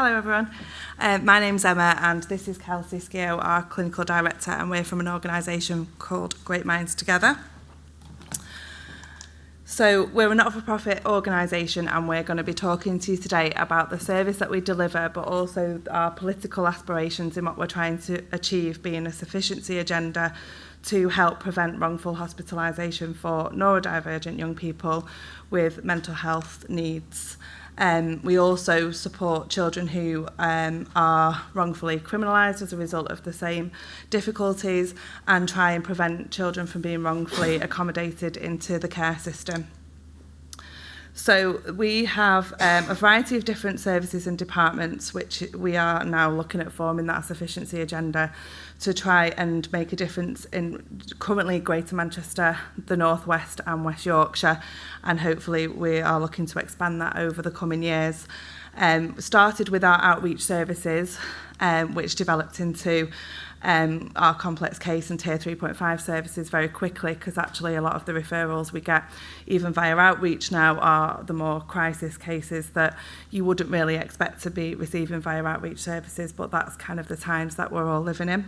Hello everyone, my name's Emma and this is Kelsey Skeoch, our Clinical Director, and we're from an organisation called Great Minds Together. So we're a not-for-profit organisation and we're going to be talking to you today about the service that we deliver, but also our political aspirations in what we're trying to achieve, being a sufficiency agenda to help prevent wrongful hospitalisation for neurodivergent young people with mental health needs. We also support children who are wrongfully criminalised as a result of the same difficulties and try and prevent children from being wrongfully accommodated into the care system. So we have a variety of different services and departments which we are now looking at forming that sufficiency agenda to try and make a difference in currently Greater Manchester, the North West and West Yorkshire, and hopefully we are looking to expand that over the coming years. Started with our outreach services, which developed into our complex case and tier 3.5 services very quickly, because actually a lot of the referrals we get even via outreach now are the more crisis cases that you wouldn't really expect to be receiving via outreach services, but that's kind of the times that we're all living in.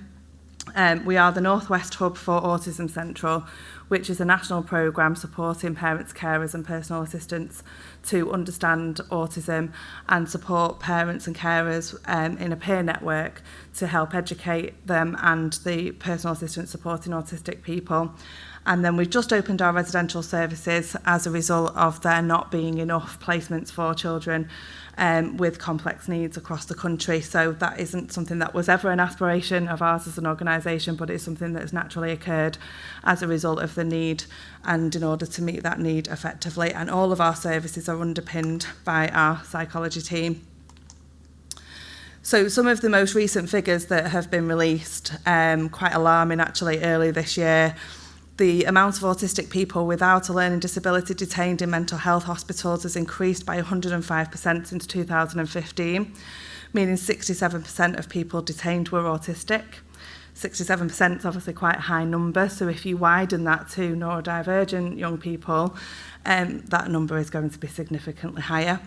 We are the North West Hub for Autism Central, which is a national programme supporting parents, carers and personal assistants to understand autism and support parents and carers in a peer network to help educate them and the personal assistants supporting autistic people. And then we've just opened our residential services as a result of there not being enough placements for children with complex needs across the country. So that isn't something that was ever an aspiration of ours as an organisation, but it's something that's naturally occurred as a result of the need and in order to meet that need effectively. And all of our services are underpinned by our psychology team. So some of the most recent figures that have been released, quite alarming actually, early this year. The amount of autistic people without a learning disability detained in mental health hospitals has increased by 105% since 2015, meaning 67% of people detained were autistic. 67% is obviously quite a high number, so if you widen that to neurodivergent young people, that number is going to be significantly higher.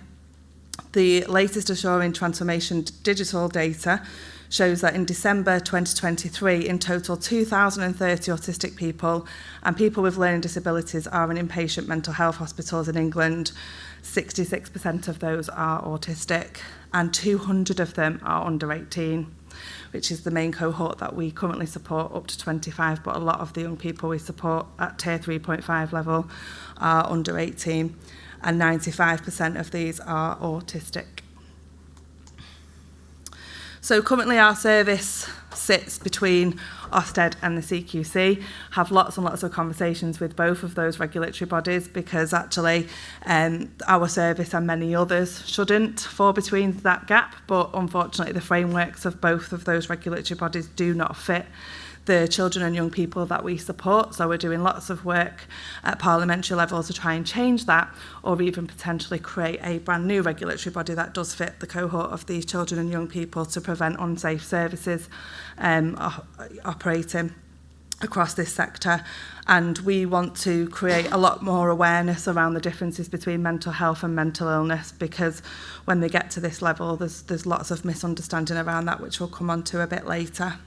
The latest Assuring Transformation digital data shows that in December 2023, in total 2,030 autistic people and people with learning disabilities are in inpatient mental health hospitals in England. 66% of those are autistic and 200 of them are under 18, which is the main cohort that we currently support up to 25, but a lot of the young people we support at tier 3.5 level are under 18 and 95% of these are autistic. So currently our service sits between Ofsted and the CQC, have lots and lots of conversations with both of those regulatory bodies because actually our service and many others shouldn't fall between that gap, but unfortunately the frameworks of both of those regulatory bodies do not fit the children and young people that we support. So we're doing lots of work at parliamentary level to try and change that, or even potentially create a brand new regulatory body that does fit the cohort of these children and young people to prevent unsafe services operating across this sector. And we want to create a lot more awareness around the differences between mental health and mental illness, because when they get to this level, there's lots of misunderstanding around that, which we'll come on to a bit later.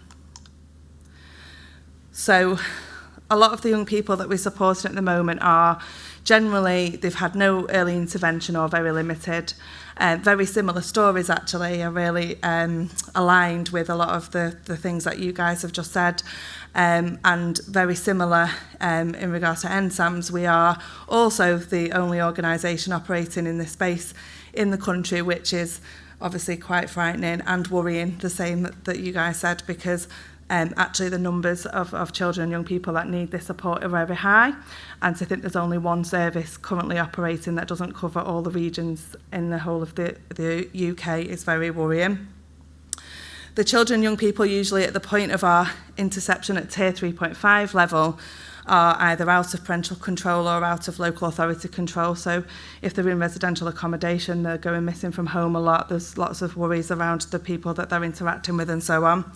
So a lot of the young people that we're supporting at the moment are generally, they've had no early intervention or very limited. Very similar stories actually are really aligned with a lot of the things that you guys have just said. And very similar in regards to NSAMS. We are also the only organisation operating in this space in the country, which is obviously quite frightening and worrying, the same that you guys said, because actually the numbers of children and young people that need this support are very high, and to think there's only one service currently operating that doesn't cover all the regions in the whole of the UK is very worrying. The children and young people usually at the point of our interception at tier 3.5 level are either out of parental control or out of local authority control. So if they're in residential accommodation, they're going missing from home a lot. There's lots of worries around the people that they're interacting with and so on.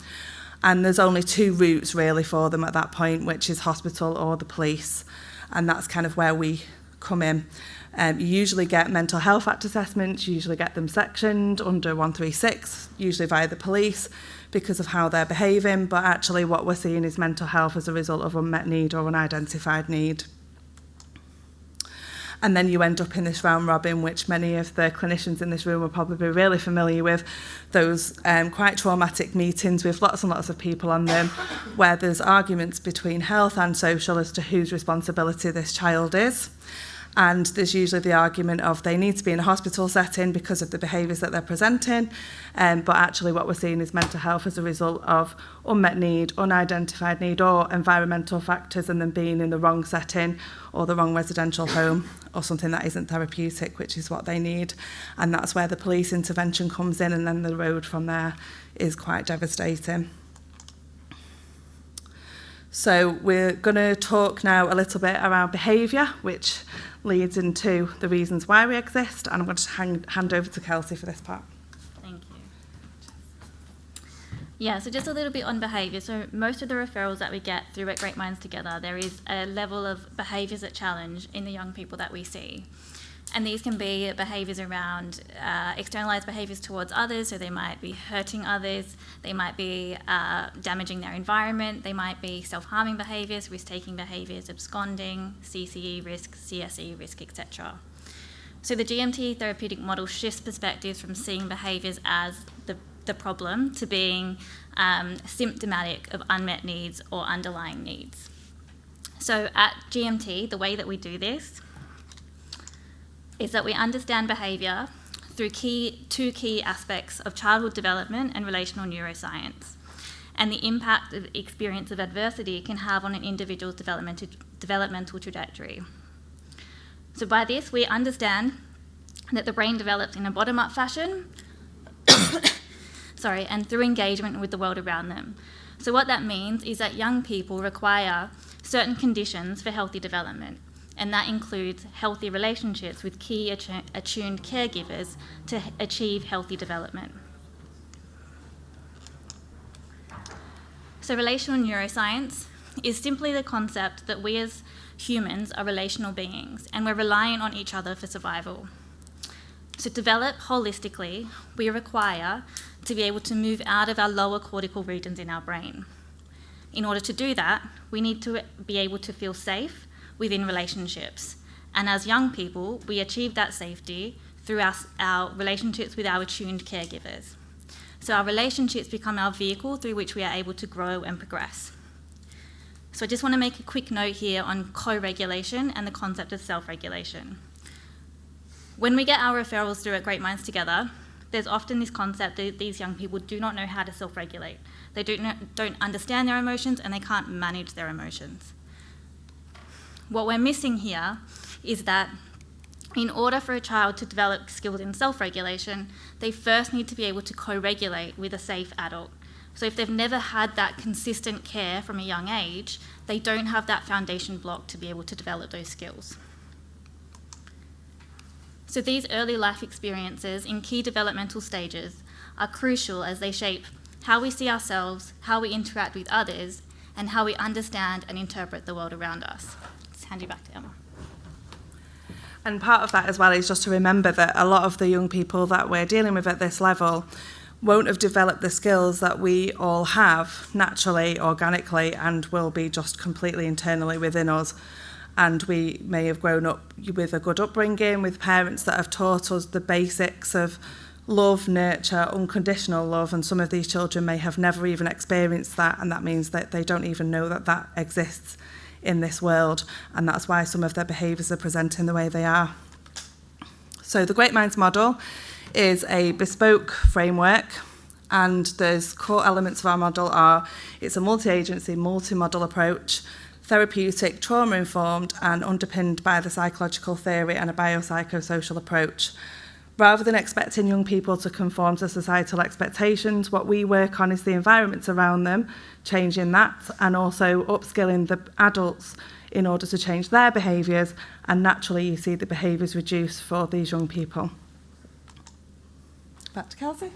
And there's only two routes really for them at that point, which is hospital or the police. And that's kind of where we come in. You usually get mental health act assessments, you usually get them sectioned under 136, usually via the police, because of how they're behaving, but actually what we're seeing is mental health as a result of unmet need or unidentified need. And then you end up in this round robin, which many of the clinicians in this room are probably really familiar with, those quite traumatic meetings with lots and lots of people on them, where there's arguments between health and social as to whose responsibility this child is. And there's usually the argument of they need to be in a hospital setting because of the behaviours that they're presenting, but actually what we're seeing is mental health as a result of unmet need, unidentified need, or environmental factors, and them being in the wrong setting or the wrong residential home or something that isn't therapeutic, which is what they need. And that's where the police intervention comes in, and then the road from there is quite devastating. So we're going to talk now a little bit around behaviour, which leads into the reasons why we exist, and I'm going to hand over to Kelsey for this part. Thank you. Yeah, so just a little bit on behaviour. So most of the referrals that we get through at Great Minds Together, there is a level of behaviours at challenge in the young people that we see. And these can be behaviours around externalised behaviours towards others, so they might be hurting others, they might be damaging their environment, they might be self-harming behaviours, risk-taking behaviours, absconding, CCE risk, CSE risk, etc. So the GMT therapeutic model shifts perspectives from seeing behaviours as the problem to being symptomatic of unmet needs or underlying needs. So at GMT, the way that we do this is that we understand behaviour through two key aspects of childhood development and relational neuroscience, and the impact the experience of adversity can have on an individual's developmental trajectory. So by this, we understand that the brain develops in a bottom-up fashion, and through engagement with the world around them. So what that means is that young people require certain conditions for healthy development, and that includes healthy relationships with key attuned caregivers to achieve healthy development. So relational neuroscience is simply the concept that we as humans are relational beings and we're reliant on each other for survival. So to develop holistically, we require to be able to move out of our lower cortical regions in our brain. In order to do that, we need to be able to feel safe within relationships. And as young people, we achieve that safety through our relationships with our attuned caregivers. So our relationships become our vehicle through which we are able to grow and progress. So I just want to make a quick note here on co-regulation and the concept of self-regulation. When we get our referrals through at Great Minds Together, there's often this concept that these young people do not know how to self-regulate. They don't understand their emotions and they can't manage their emotions. What we're missing here is that in order for a child to develop skills in self-regulation, they first need to be able to co-regulate with a safe adult. So if they've never had that consistent care from a young age, they don't have that foundation block to be able to develop those skills. So these early life experiences in key developmental stages are crucial as they shape how we see ourselves, how we interact with others, and how we understand and interpret the world around us. Hand you back to Emma. And part of that as well is just to remember that a lot of the young people that we're dealing with at this level won't have developed the skills that we all have naturally, organically, and will be just completely internally within us. And we may have grown up with a good upbringing, with parents that have taught us the basics of love, nurture, unconditional love, and some of these children may have never even experienced that, and that means that they don't even know that that exists in this world, and that's why some of their behaviours are presenting the way they are. So the Great Minds model is a bespoke framework, and those core elements of our model are it's a multi-agency, multi-model approach, therapeutic, trauma-informed, and underpinned by the psychological theory and a biopsychosocial approach. Rather than expecting young people to conform to societal expectations, what we work on is the environments around them, changing that, and also upskilling the adults in order to change their behaviours, and naturally you see the behaviours reduce for these young people. Back to Kelsey.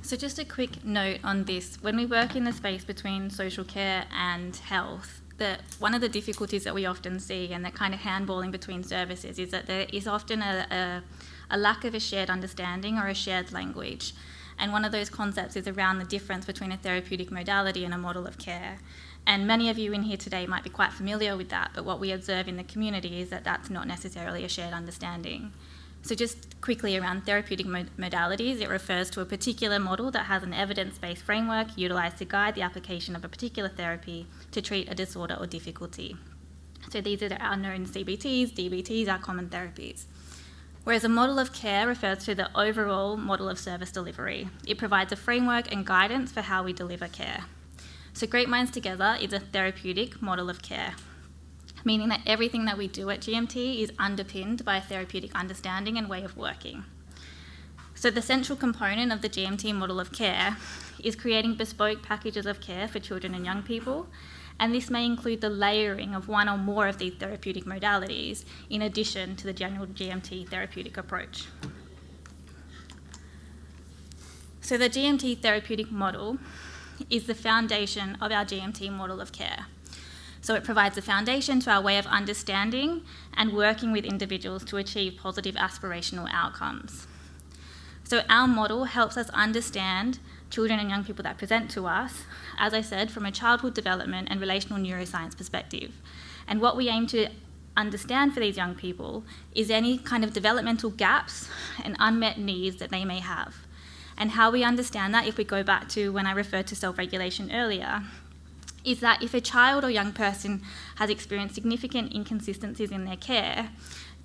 So just a quick note on this. When we work in the space between social care and health, that one of the difficulties that we often see, and that kind of handballing between services, is that there is often a lack of a shared understanding or a shared language. And one of those concepts is around the difference between a therapeutic modality and a model of care. And many of you in here today might be quite familiar with that, but what we observe in the community is that that's not necessarily a shared understanding. So just quickly around therapeutic modalities, it refers to a particular model that has an evidence-based framework utilised to guide the application of a particular therapy to treat a disorder or difficulty. So these are our known CBTs, DBTs, our common therapies. Whereas a model of care refers to the overall model of service delivery. It provides a framework and guidance for how we deliver care. So Great Minds Together is a therapeutic model of care, meaning that everything that we do at GMT is underpinned by a therapeutic understanding and way of working. So the central component of the GMT model of care is creating bespoke packages of care for children and young people, and this may include the layering of one or more of these therapeutic modalities in addition to the general GMT therapeutic approach. So the GMT therapeutic model is the foundation of our GMT model of care. So it provides a foundation to our way of understanding and working with individuals to achieve positive aspirational outcomes. So our model helps us understand children and young people that present to us, as I said, from a childhood development and relational neuroscience perspective. And what we aim to understand for these young people is any kind of developmental gaps and unmet needs that they may have. And how we understand that, if we go back to when I referred to self-regulation earlier, is that if a child or young person has experienced significant inconsistencies in their care,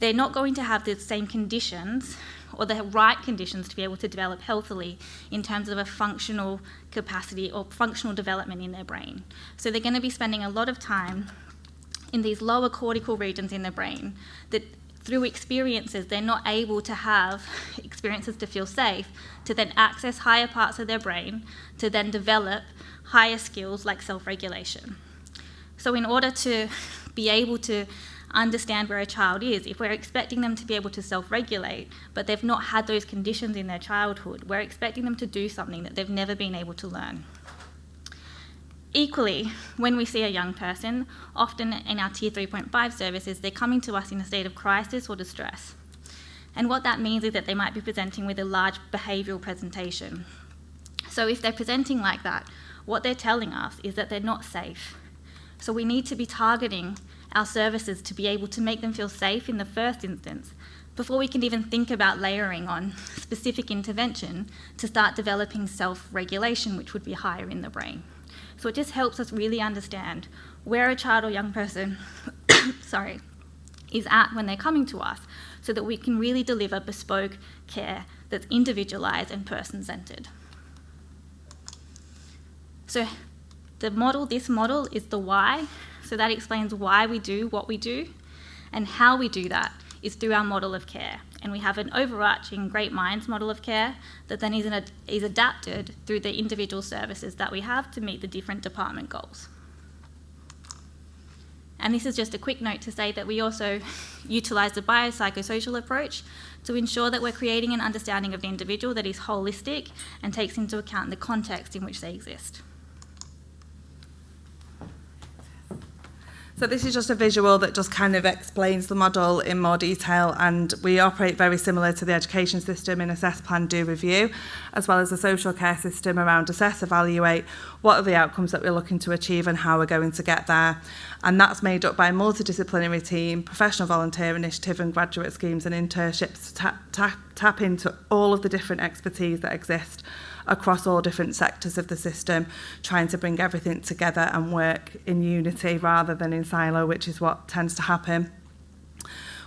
they're not going to have the same conditions or the right conditions to be able to develop healthily in terms of a functional capacity or functional development in their brain. So they're going to be spending a lot of time in these lower cortical regions in their brain that through experiences they're not able to have experiences to feel safe, to then access higher parts of their brain, to then develop higher skills like self-regulation. So in order to be able to understand where a child is, if we're expecting them to be able to self-regulate, but they've not had those conditions in their childhood, we're expecting them to do something that they've never been able to learn. Equally, when we see a young person, often in our Tier 3.5 services, they're coming to us in a state of crisis or distress. And what that means is that they might be presenting with a large behavioural presentation. So if they're presenting like that, what they're telling us is that they're not safe. So we need to be targeting our services to be able to make them feel safe in the first instance, before we can even think about layering on specific intervention to start developing self-regulation, which would be higher in the brain. So it just helps us really understand where a child or young person is at when they're coming to us, so that we can really deliver bespoke care that's individualised and person-centred. So this model is the why, so that explains why we do what we do, and how we do that is through our model of care. And we have an overarching Great Minds model of care that then is adapted through the individual services that we have to meet the different department goals. And this is just a quick note to say that we also utilise the biopsychosocial approach to ensure that we're creating an understanding of the individual that is holistic and takes into account the context in which they exist. So this is just a visual that just kind of explains the model in more detail, and we operate very similar to the education system in assess, plan, do, review, as well as the social care system around assess, evaluate, what are the outcomes that we're looking to achieve and how we're going to get there. And that's made up by a multidisciplinary team, professional volunteer initiative and graduate schemes and internships to tap into all of the different expertise that exist across all different sectors of the system, trying to bring everything together and work in unity rather than in silo, which is what tends to happen.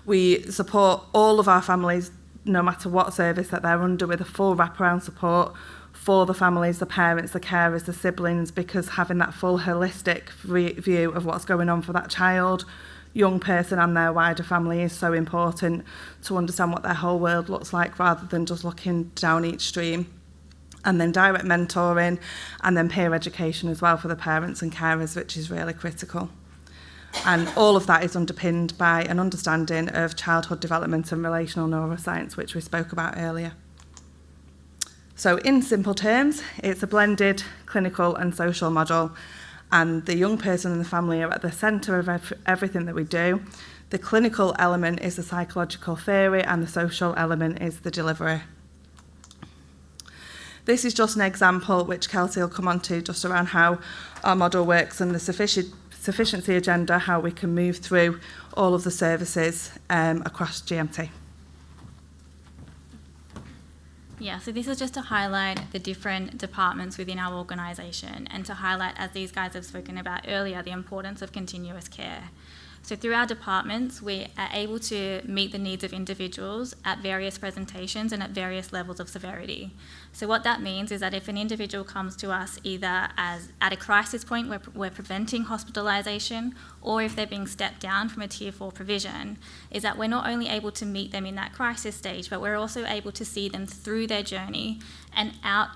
We support all of our families, no matter what service that they're under, with a full wraparound support for the families, the parents, the carers, the siblings, because having that full holistic view of what's going on for that child, young person and their wider family is so important to understand what their whole world looks like rather than just looking down each stream. And then direct mentoring, and then peer education as well for the parents and carers, which is really critical. And all of that is underpinned by an understanding of childhood development and relational neuroscience, which we spoke about earlier. So in simple terms, it's a blended clinical and social model, and the young person and the family are at the centre of everything that we do. The clinical element is the psychological theory, and the social element is the delivery. This is just an example, which Kelsey will come on to, just around how our model works and the sufficiency agenda, how we can move through all of the services across GMT. Yeah, so this is just to highlight the different departments within our organisation and to highlight, as these guys have spoken about earlier, the importance of continuous care. So through our departments, we are able to meet the needs of individuals at various presentations and at various levels of severity. So what that means is that if an individual comes to us either as at a crisis point where we're preventing hospitalisation, or if they're being stepped down from a Tier 4 provision, is that we're not only able to meet them in that crisis stage, but we're also able to see them through their journey and out,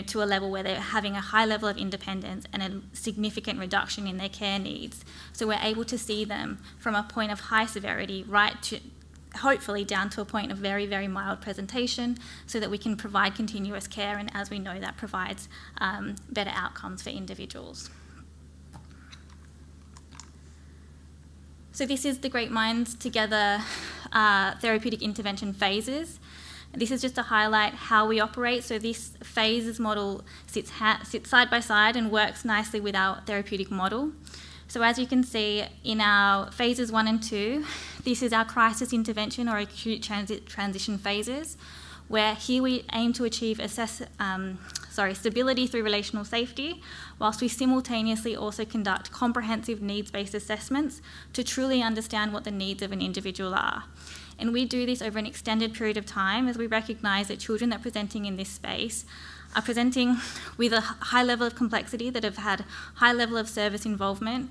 to a level where they're having a high level of independence and a significant reduction in their care needs. So we're able to see them from a point of high severity right to hopefully down to a point of very, very mild presentation, so that we can provide continuous care, and as we know, that provides better outcomes for individuals. So this is the Great Minds Together therapeutic intervention phases. This is just to highlight how we operate. So this phases model sits side by side and works nicely with our therapeutic model. So as you can see in our phases 1 and 2, this is our crisis intervention or acute transition phases, where here we aim to achieve stability through relational safety, whilst we simultaneously also conduct comprehensive needs-based assessments to truly understand what the needs of an individual are. And we do this over an extended period of time, as we recognise that children that are presenting in this space are presenting with a high level of complexity, that have had high level of service involvement,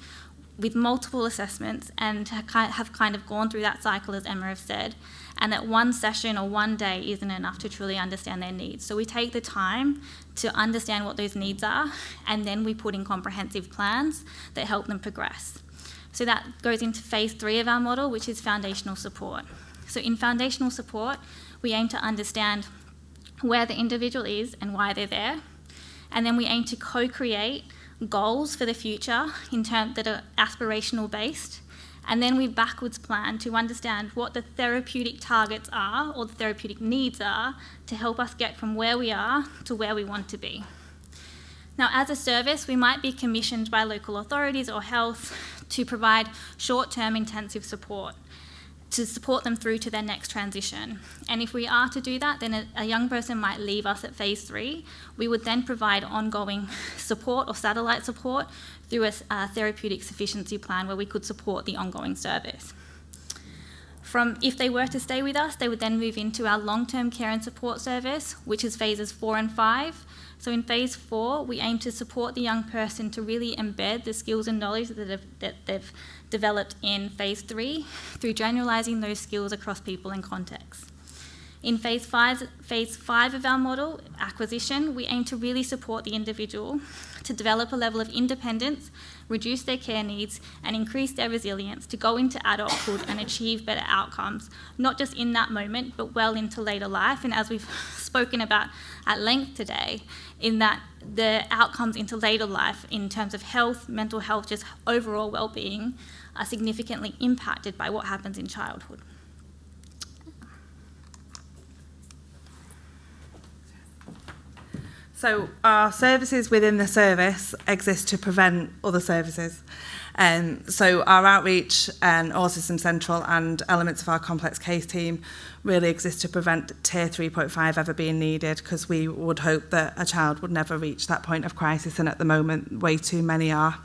with multiple assessments, and have kind of gone through that cycle, as Emma has said, and that one session or one day isn't enough to truly understand their needs. So we take the time to understand what those needs are, and then we put in comprehensive plans that help them progress. So that goes into phase 3 of our model, which is foundational support. So in foundational support, we aim to understand where the individual is and why they're there, and then we aim to co-create goals for the future in terms that are aspirational based, and then we backwards plan to understand what the therapeutic targets are or the therapeutic needs are to help us get from where we are to where we want to be. Now, as a service, we might be commissioned by local authorities or health to provide short-term intensive support, to support them through to their next transition. And if we are to do that, then a young person might leave us at phase 3. We would then provide ongoing support or satellite support through a therapeutic sufficiency plan where we could support the ongoing service. If they were to stay with us, they would then move into our long-term care and support service, which is phases 4 and 5. So in phase 4, we aim to support the young person to really embed the skills and knowledge that they've developed in phase 3 through generalising those skills across people and contexts. In phase 5 of our model, acquisition, we aim to really support the individual to develop a level of independence, reduce their care needs, and increase their resilience to go into adulthood and achieve better outcomes, not just in that moment, but well into later life. And as we've spoken about at length today, in that the outcomes into later life in terms of health, mental health, just overall well-being, are significantly impacted by what happens in childhood. So our services within the service exist to prevent other services. So our outreach and Autism Central and elements of our complex case team really exist to prevent Tier 3.5 ever being needed, because we would hope that a child would never reach that point of crisis, and at the moment way too many are.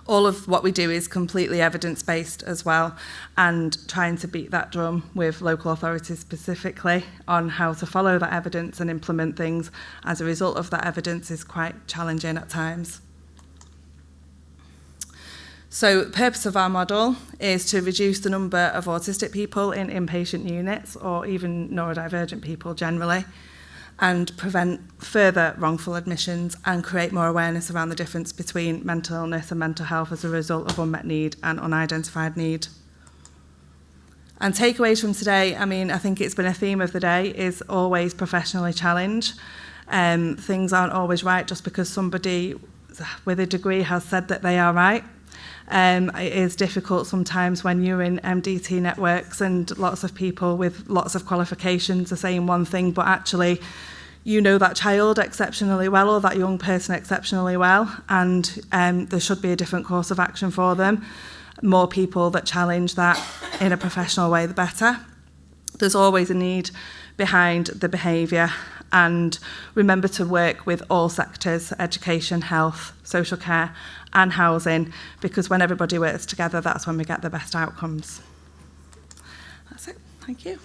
All of what we do is completely evidence-based as well, and trying to beat that drum with local authorities specifically on how to follow that evidence and implement things as a result of that evidence is quite challenging at times. So the purpose of our model is to reduce the number of autistic people in inpatient units, or even neurodivergent people generally, and prevent further wrongful admissions and create more awareness around the difference between mental illness and mental health as a result of unmet need and unidentified need. And takeaways from today, I think it's been a theme of the day, is always professionally challenge. Things aren't always right just because somebody with a degree has said that they are right. It is difficult sometimes when you're in MDT networks and lots of people with lots of qualifications are saying one thing, but actually you know that child exceptionally well or that young person exceptionally well, and there should be a different course of action for them. More people that challenge that in a professional way, the better. There's always a need behind the behaviour, and remember to work with all sectors, education, health, social care and housing, because when everybody works together, that's when we get the best outcomes. That's it. Thank you.